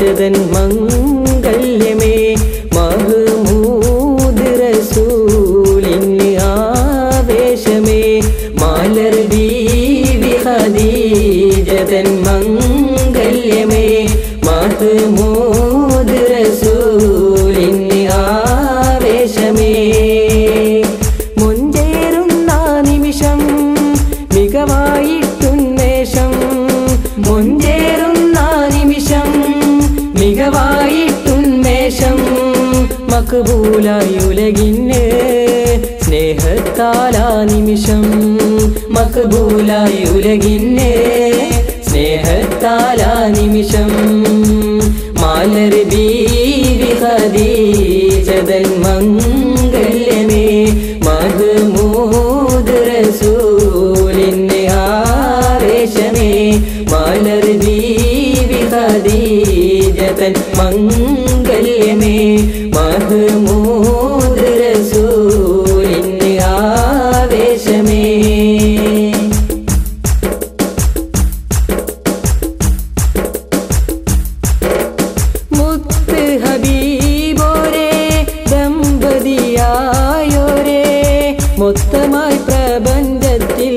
ജതൻ മംഗല്യമേ മഹ്മൂദ് റസൂലിന് ആവേശമേ മാലർ ബീവി ഖദീജതൻ മംഗല്യമേ മഹ്മൂദ് റസൂലിന് ആവേശമേ മുഞ്ചേറുന്ന നിമിഷം മികവായിട്ടുന്മേഷം മുഞ്ചേറുന്ന നിമിഷം മികവായിട്ടുന്മേഷം മക്ബൂലായി ഉലകിന് സ്നേഹത്താലാ നിമിഷം മക്ബൂലായി ഉലകിന് സ്നേഹത്താലാ നിമിഷം മാലർ ബീവി ഖദീജതൻ മംഗല്യമേ മഹ്മൂദ് റസൂലിന് ആവേശമേ മാലർ ബീവി ഖദീജതൻ മംഗല്യമേ മഹ്മൂദ് റസൂലിന് ആവേശമേ മുത്ത് ഹബീബോരേ ദമ്പതിയായോരേ മൊത്തമായി പ്രപഞ്ചത്തിൽ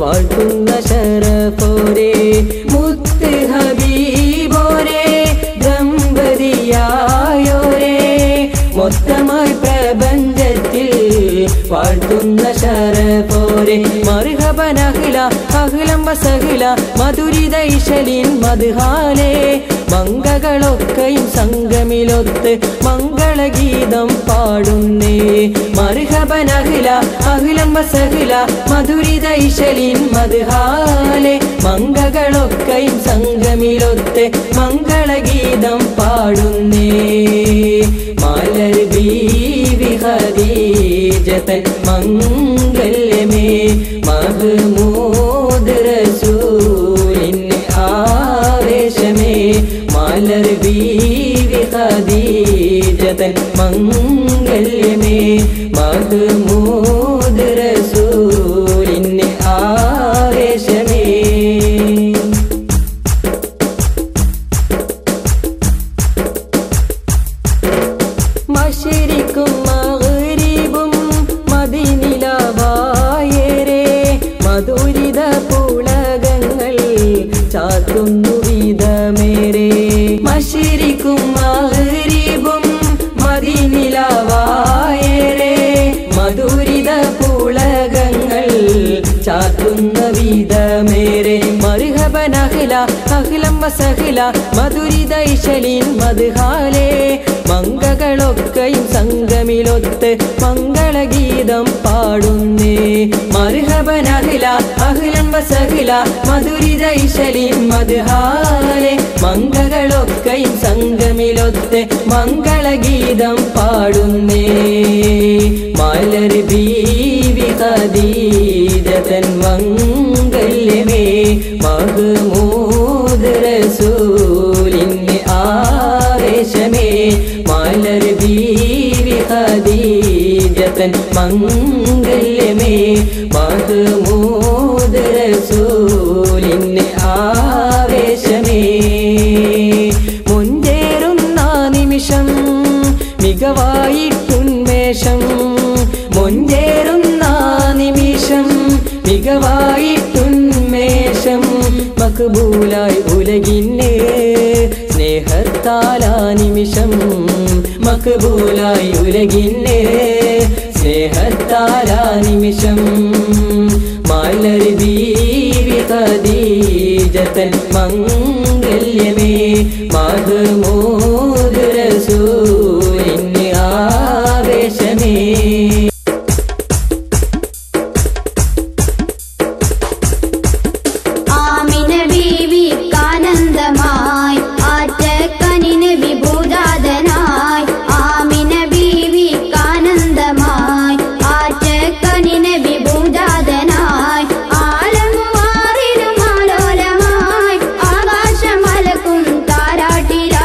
വാഴ്ത്തുന്ന ശരഫോരേ മുത്ത് ഹബീബോരേ ദമ്പതിയായോരേ മൊത്തമായി പ്രപഞ്ചത്തിൽ വാഴ്ത്തുന്ന ശരഫോരേ മർഹബൻ അഹ്ല അഹ്ലം വസഹ്ല മധുരിതൈശലിൻ മദ്ഹാലേ മംഗകളൊക്കെയും സംഗമിലൊത്ത് മംഗളഗീതം പാടുന്നേ മർഹബൻ അഹ്ല അഹ്ലം വസഹ്ല മധുരിതൈശലിൻ മദ്ഹാലേ മംഗകളൊക്കെയും സംഗമിലൊത്ത് മംഗളഗീതം പാടുന്നേ മാലർ ബീവി ഖദീജതൻ മംഗല്യമേ മഹ്മൂദ് റസൂലിന് ആവേശമേ മാലർ ബീവി ഖദീജതൻ മംഗല്യമേ മഹ്മൂദ് റസൂലിന് ആവേശമേ മശ്രിഖും മഗ്രിബും മദീനിലവായേരേ മധുരിത പുളകങ്ങൾ ചാർത്തുന്നു വിധമേരേ മശ്രിഖും മഗ്രിബും മദീനിലവായേരേ മധുരിത പുളകങ്ങൾ ചാർത്തുന്ന വിധമേരേ മർഹബൻ അഹ്ല അഹ്ലം വസഹ്ല മധുരിതൈശലിൻ മദ്ഹാലേ മംഗകളൊക്കെയും സംഗമിലൊത്ത് മംഗളഗീതം പാടുന്നേ മർഹബൻ അഹ്ല അഹ്ലം വസഹ്ല മധുരിതൈശലിൻ മദ്ഹാലേ മംഗകളൊക്കെയും സംഗമിലൊത്ത് മംഗളഗീതം പാടുന്നേ മാലർ ബീവി ഖദീജതൻ മംഗല്യമേ മഹ്മൂദ് റസൂലിന് ആവേശമേ മാലർ ബീവി ഖദീജതൻ മംഗല്യമേ മഹ്മൂദ് റസൂലിന് ആവേശമേ മുഞ്ചേറുന്ന നിമിഷം മികവായിട്ടുന്മേഷം മുഞ്ചേറുന്ന നിമിഷം മികവായിട്ടുന്മേഷം മക്ബൂലായി ഉലകിന് സ്നേഹത്താലാ നിമിഷം മക്ബൂലായി ഉലകിന് സ്നേഹത്താലാ നിമിഷം മാലർ ബീവി ഖദീജതൻ മംഗല്യമേ മഹ്മൂദ് റസൂലിന് ആവേശമേ ആകാശമലക്കും താരാട്ടിരാ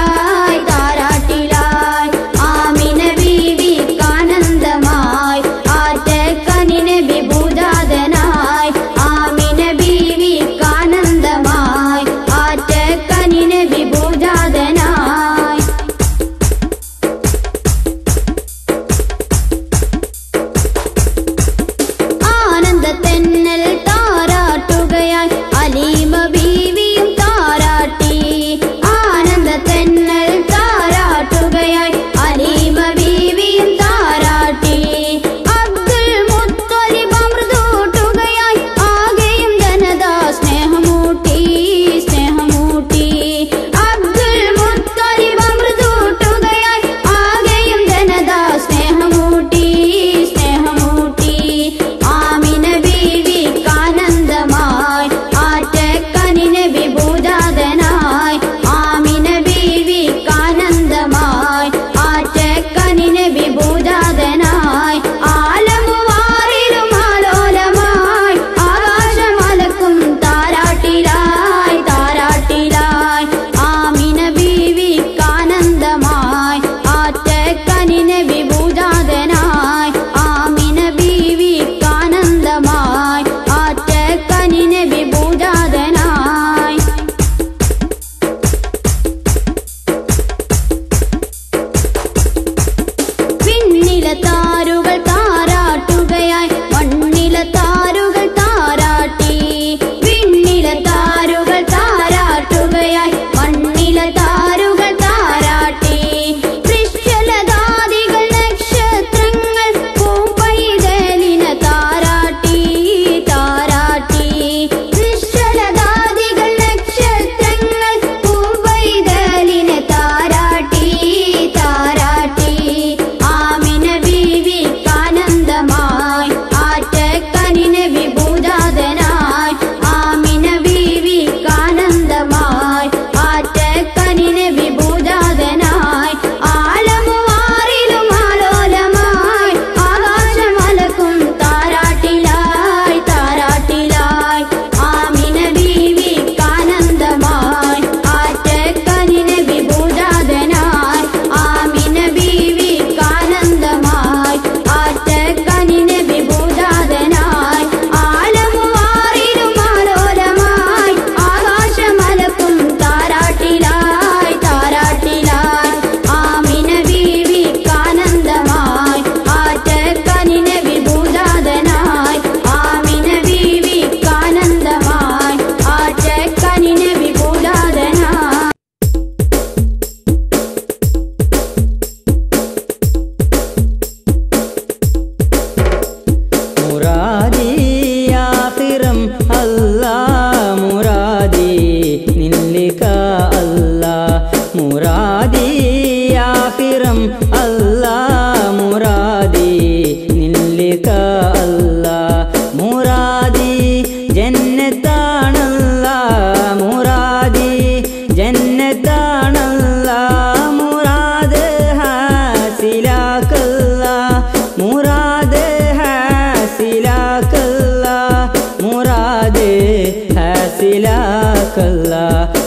ലാ